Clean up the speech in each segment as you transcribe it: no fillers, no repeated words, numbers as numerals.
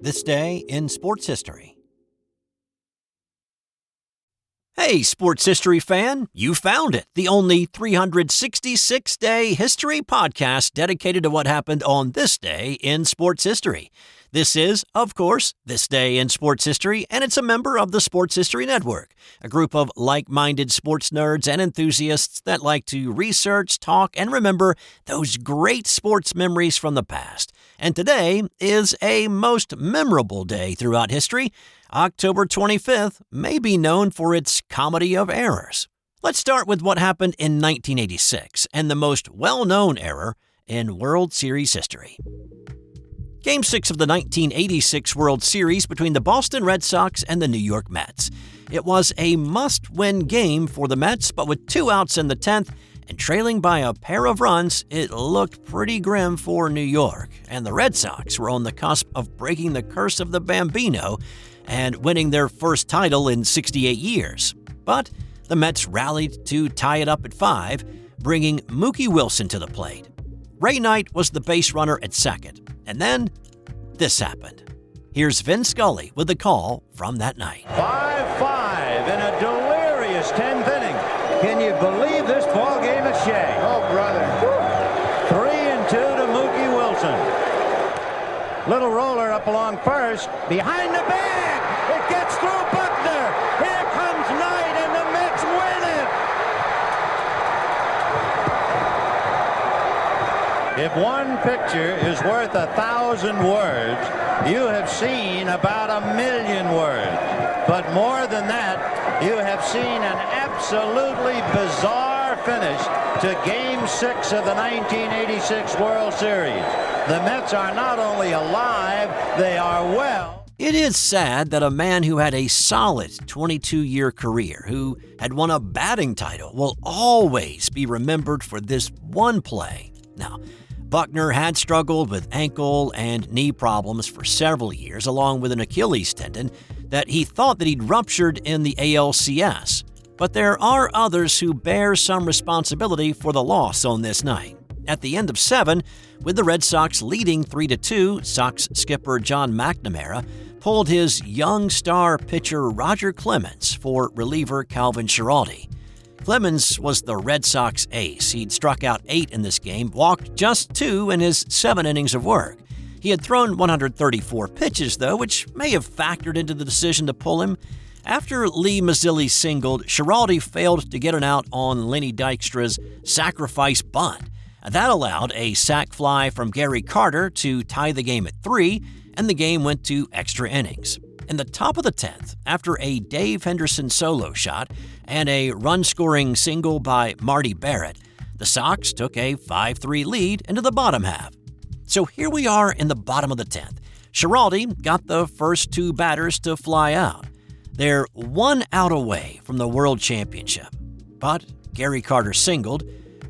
This day in sports history. Hey, sports history fan, you found it. The only 366-day history podcast dedicated to what happened on this day in sports history. This is, of course, This Day in Sports History, and it's a member of the Sports History Network, a group of like-minded sports nerds and enthusiasts that like to research, talk, and remember those great sports memories from the past. And today is a most memorable day throughout history. October 25th may be known for its comedy of errors. Let's start with what happened in 1986 and the most well-known error in World Series history. Game 6 of the 1986 World Series between the Boston Red Sox and the New York Mets. It was a must-win game for the Mets, but with 2 outs in the 10th and trailing by a pair of runs, it looked pretty grim for New York, and the Red Sox were on the cusp of breaking the curse of the Bambino and winning their first title in 68 years. But the Mets rallied to tie it up at 5, bringing Mookie Wilson to the plate. Ray Knight was the base runner at second, and then this happened. Here's Vin Scully with the call from that night. 5-5 in a delirious 10th inning. Can you believe this ball game at Shea? Oh, brother. 3-2 to Mookie Wilson. Little roller up along first. Behind the bag. It gets through Buckner. Here comes Knight, and the Mets win it. If one picture is worth 1,000 words, you have seen about 1,000,000 words. But more than that, you have seen an absolutely bizarre finish to Game 6 of the 1986 World Series. The Mets are not only alive, they are well. It is sad that a man who had a solid 22-year career, who had won a batting title, will always be remembered for this one play. Now, Buckner had struggled with ankle and knee problems for several years, along with an Achilles tendon that he thought that he'd ruptured in the ALCS. But there are others who bear some responsibility for the loss on this night. At the end of 7, with the Red Sox leading 3-2, Sox skipper John McNamara pulled his young star pitcher Roger Clemens for reliever Calvin Schiraldi. Clemens was the Red Sox ace. He'd struck out 8 in this game, walked just 2 in his 7 innings of work. He had thrown 134 pitches, though, which may have factored into the decision to pull him. After Lee Mazzilli singled, Schiraldi failed to get an out on Lenny Dykstra's sacrifice bunt. That allowed a sac fly from Gary Carter to tie the game at 3, and the game went to extra innings. In the top of the 10th, after a Dave Henderson solo shot and a run-scoring single by Marty Barrett, the Sox took a 5-3 lead into the bottom half. So here we are in the bottom of the 10th. Schiraldi got the first 2 batters to fly out. They're 1 out away from the World Championship. But Gary Carter singled.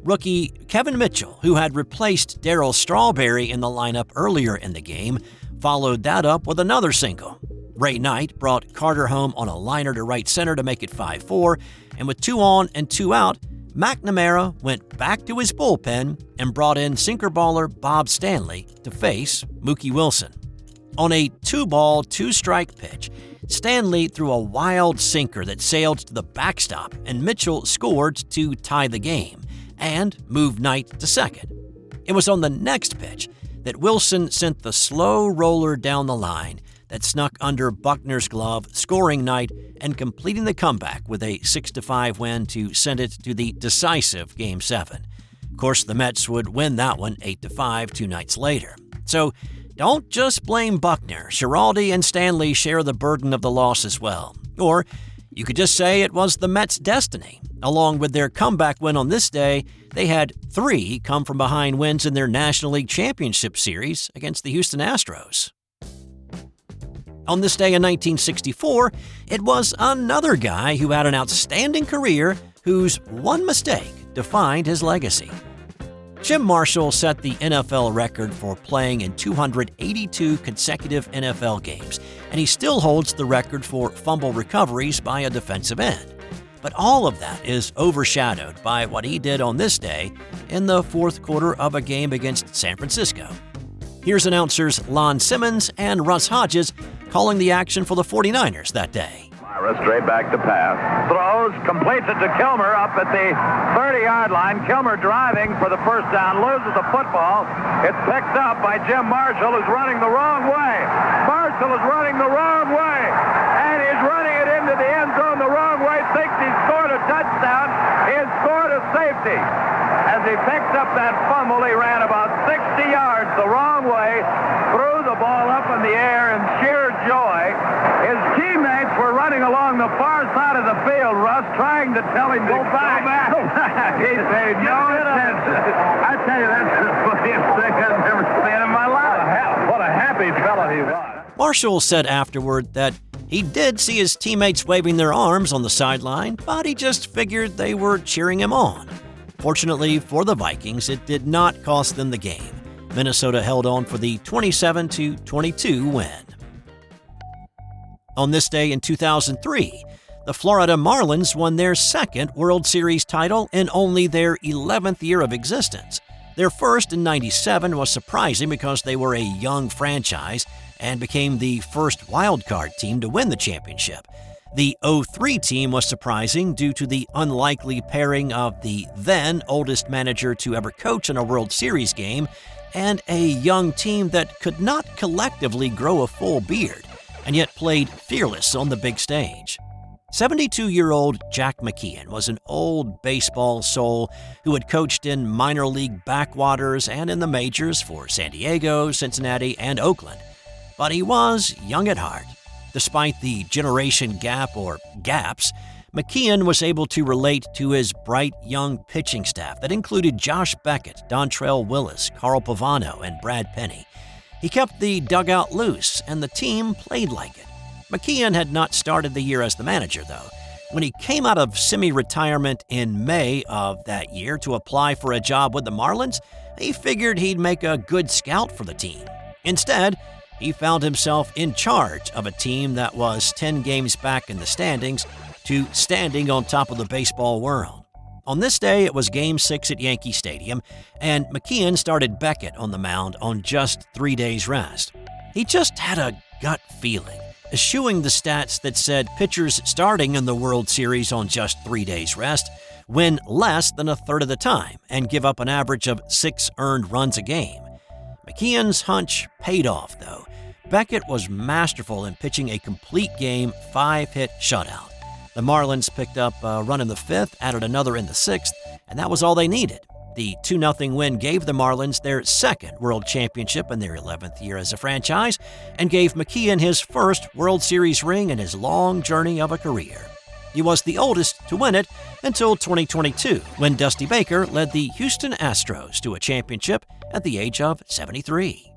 Rookie Kevin Mitchell, who had replaced Darryl Strawberry in the lineup earlier in the game, followed that up with another single. Ray Knight brought Carter home on a liner to right center to make it 5-4, and with 2 on and 2 out, McNamara went back to his bullpen and brought in sinker baller Bob Stanley to face Mookie Wilson. On a 2-ball, 2-strike pitch, Stanley threw a wild sinker that sailed to the backstop, and Mitchell scored to tie the game and moved Knight to second. It was on the next pitch that Wilson sent the slow roller down the line that snuck under Buckner's glove, scoring Knight and completing the comeback with a 6-5 win to send it to the decisive Game 7. Of course, the Mets would win that one 8-5 2 nights later. So don't just blame Buckner. Schiraldi and Stanley share the burden of the loss as well. Or you could just say it was the Mets' destiny. Along with their comeback win on this day, they had 3 come-from-behind wins in their National League Championship Series against the Houston Astros. On this day in 1964, it was another guy who had an outstanding career whose one mistake defined his legacy. Jim Marshall set the NFL record for playing in 282 consecutive NFL games, and he still holds the record for fumble recoveries by a defensive end. But all of that is overshadowed by what he did on this day in the fourth quarter of a game against San Francisco. Here's announcers Lon Simmons and Russ Hodges calling the action for the 49ers that day. Straight back to pass. Throws, completes it to Kilmer up at the 30-yard line. Kilmer driving for the first down, loses the football. It's picked up by Jim Marshall, who's running the wrong way. Marshall is running the wrong way, and he's running it into the end zone the wrong way. Thinks he's scored a touchdown. He has scored a safety. As he picked up that fumble, he ran about 60 yards the wrong way, threw the ball up in the air in sheer joy. His teammates were running along the far side of the field, Russ, trying to tell him to go back. He paid no attention. I tell you, that's the funniest thing I've ever seen in my life. What a happy fella he was. Marshall said afterward that he did see his teammates waving their arms on the sideline, but he just figured they were cheering him on. Fortunately for the Vikings, it did not cost them the game. Minnesota held on for the 27-22 win. On this day in 2003, the Florida Marlins won their second World Series title in only their 11th year of existence. Their first in '97 was surprising because they were a young franchise and became the first wildcard team to win the championship. The '03 team was surprising due to the unlikely pairing of the then oldest manager to ever coach in a World Series game and a young team that could not collectively grow a full beard, and yet played fearless on the big stage. 72-year-old Jack McKeon was an old baseball soul who had coached in minor league backwaters and in the majors for San Diego, Cincinnati, and Oakland. But he was young at heart. Despite the generation gap or gaps, McKeon was able to relate to his bright young pitching staff that included Josh Beckett, Dontrell Willis, Carl Pavano, and Brad Penny. He kept the dugout loose, and the team played like it. McKeon had not started the year as the manager, though. When he came out of semi-retirement in May of that year to apply for a job with the Marlins, he figured he'd make a good scout for the team. Instead, he found himself in charge of a team that was 10 games back in the standings to standing on top of the baseball world. On this day, it was Game 6 at Yankee Stadium, and McKeon started Beckett on the mound on just 3 days rest. He just had a gut feeling, eschewing the stats that said pitchers starting in the World Series on just 3 days rest win less than a third of the time and give up an average of 6 earned runs a game. McKeon's hunch paid off, though. Beckett was masterful in pitching a complete game 5-hit shutout. The Marlins picked up a run in the 5th, added another in the 6th, and that was all they needed. The 2-0 win gave the Marlins their second World Championship in their 11th year as a franchise and gave McKeon his first World Series ring in his long journey of a career. He was the oldest to win it until 2022, when Dusty Baker led the Houston Astros to a championship at the age of 73.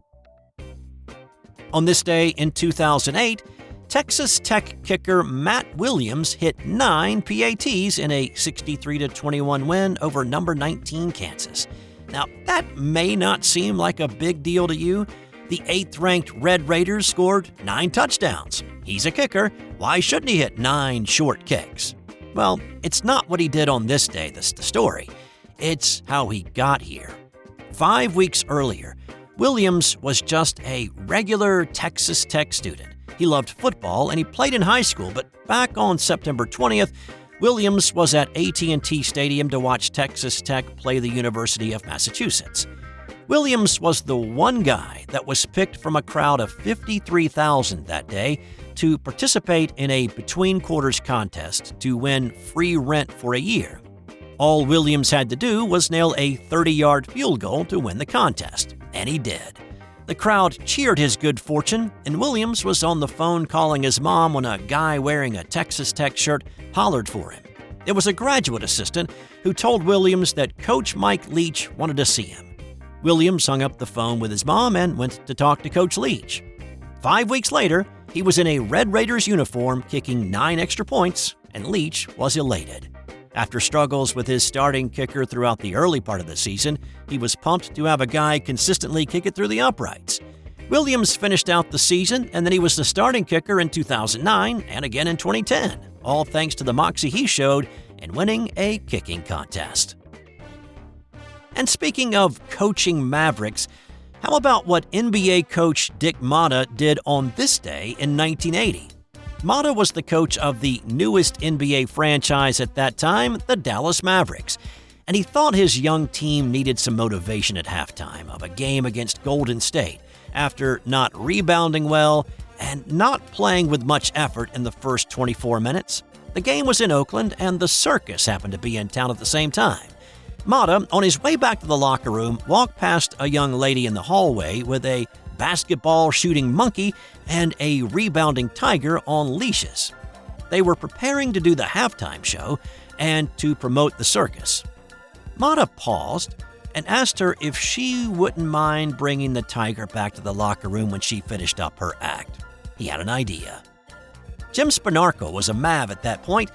On this day in 2008, Texas Tech kicker Matt Williams hit 9 PATs in a 63-21 win over number 19 Kansas. Now, that may not seem like a big deal to you. The 8th-ranked Red Raiders scored 9 touchdowns. He's a kicker. Why shouldn't he hit 9 short kicks? Well, it's not what he did on this day that's the story. It's how he got here. 5 weeks earlier, Williams was just a regular Texas Tech student. He loved football and he played in high school, but back on September 20th, Williams was at AT&T Stadium to watch Texas Tech play the University of Massachusetts. Williams was the one guy that was picked from a crowd of 53,000 that day to participate in a between quarters contest to win free rent for a year. All Williams had to do was nail a 30-yard field goal to win the contest, and he did. The crowd cheered his good fortune, and Williams was on the phone calling his mom when a guy wearing a Texas Tech shirt hollered for him. It was a graduate assistant who told Williams that Coach Mike Leach wanted to see him. Williams hung up the phone with his mom and went to talk to Coach Leach. 5 weeks later, he was in a Red Raiders uniform kicking 9 extra points, and Leach was elated. After struggles with his starting kicker throughout the early part of the season, he was pumped to have a guy consistently kick it through the uprights. Williams finished out the season, and then he was the starting kicker in 2009 and again in 2010, all thanks to the moxie he showed in winning a kicking contest. And speaking of coaching Mavericks, How about what NBA coach Dick Motta did on this day in 1980? Motta was the coach of the newest NBA franchise at that time, the Dallas Mavericks, and he thought his young team needed some motivation at halftime of a game against Golden State after not rebounding well and not playing with much effort in the first 24 minutes. The game was in Oakland, and the circus happened to be in town at the same time. Motta, on his way back to the locker room, walked past a young lady in the hallway with a basketball-shooting monkey and a rebounding tiger on leashes. They were preparing to do the halftime show and to promote the circus. Motta paused and asked her if she wouldn't mind bringing the tiger back to the locker room when she finished up her act. He had an idea. Jim Spanarkel was a Mav at that point,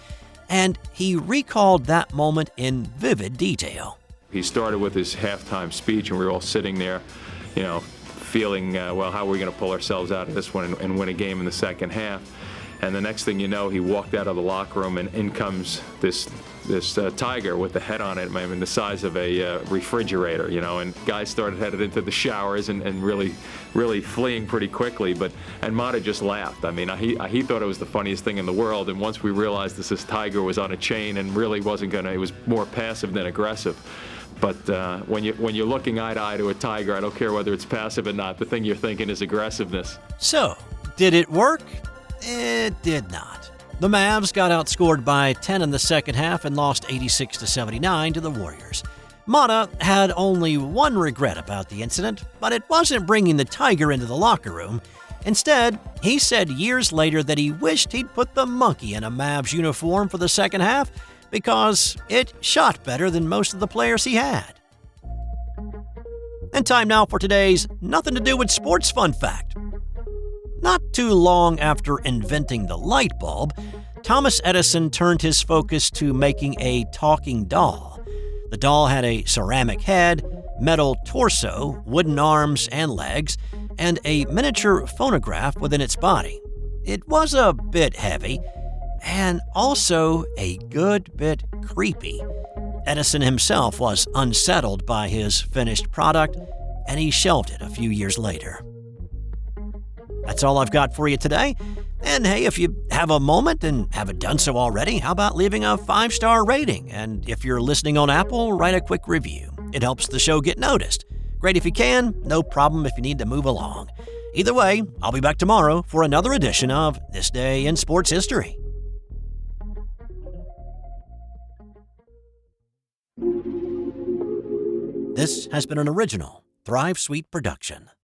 and he recalled that moment in vivid detail. He started with his halftime speech, and we were all sitting there, feeling, well, how are we going to pull ourselves out of this one and win a game in the second half? And the next thing you know, he walked out of the locker room, and in comes this tiger with the head on it, I mean, the size of a refrigerator, and guys started headed into the showers and really fleeing pretty quickly. And Motta just laughed. I mean, he thought it was the funniest thing in the world. And once we realized this tiger was on a chain and really wasn't gonna, it was more passive than aggressive. But when you're looking eye to eye to a tiger, I don't care whether it's passive or not, the thing you're thinking is aggressiveness. So, did it work? It did not. The Mavs got outscored by 10 in the second half and lost 86-79 to the Warriors. Motta had only one regret about the incident, but it wasn't bringing the tiger into the locker room. Instead, he said years later that he wished he'd put the monkey in a Mavs uniform for the second half because it shot better than most of the players he had. And time now for today's Nothing to Do with Sports fun fact. Not too long after inventing the light bulb, Thomas Edison turned his focus to making a talking doll. The doll had a ceramic head, metal torso, wooden arms and legs, and a miniature phonograph within its body. It was a bit heavy, and also a good bit creepy. Edison himself was unsettled by his finished product, and he shelved it a few years later. That's all I've got for you today. And hey, if you have a moment and haven't done so already, how about leaving a 5-star rating? And if you're listening on Apple, write a quick review. It helps the show get noticed. Great if you can, no problem if you need to move along. Either way, I'll be back tomorrow for another edition of This Day in Sports History. This has been an original Thrive Suite production.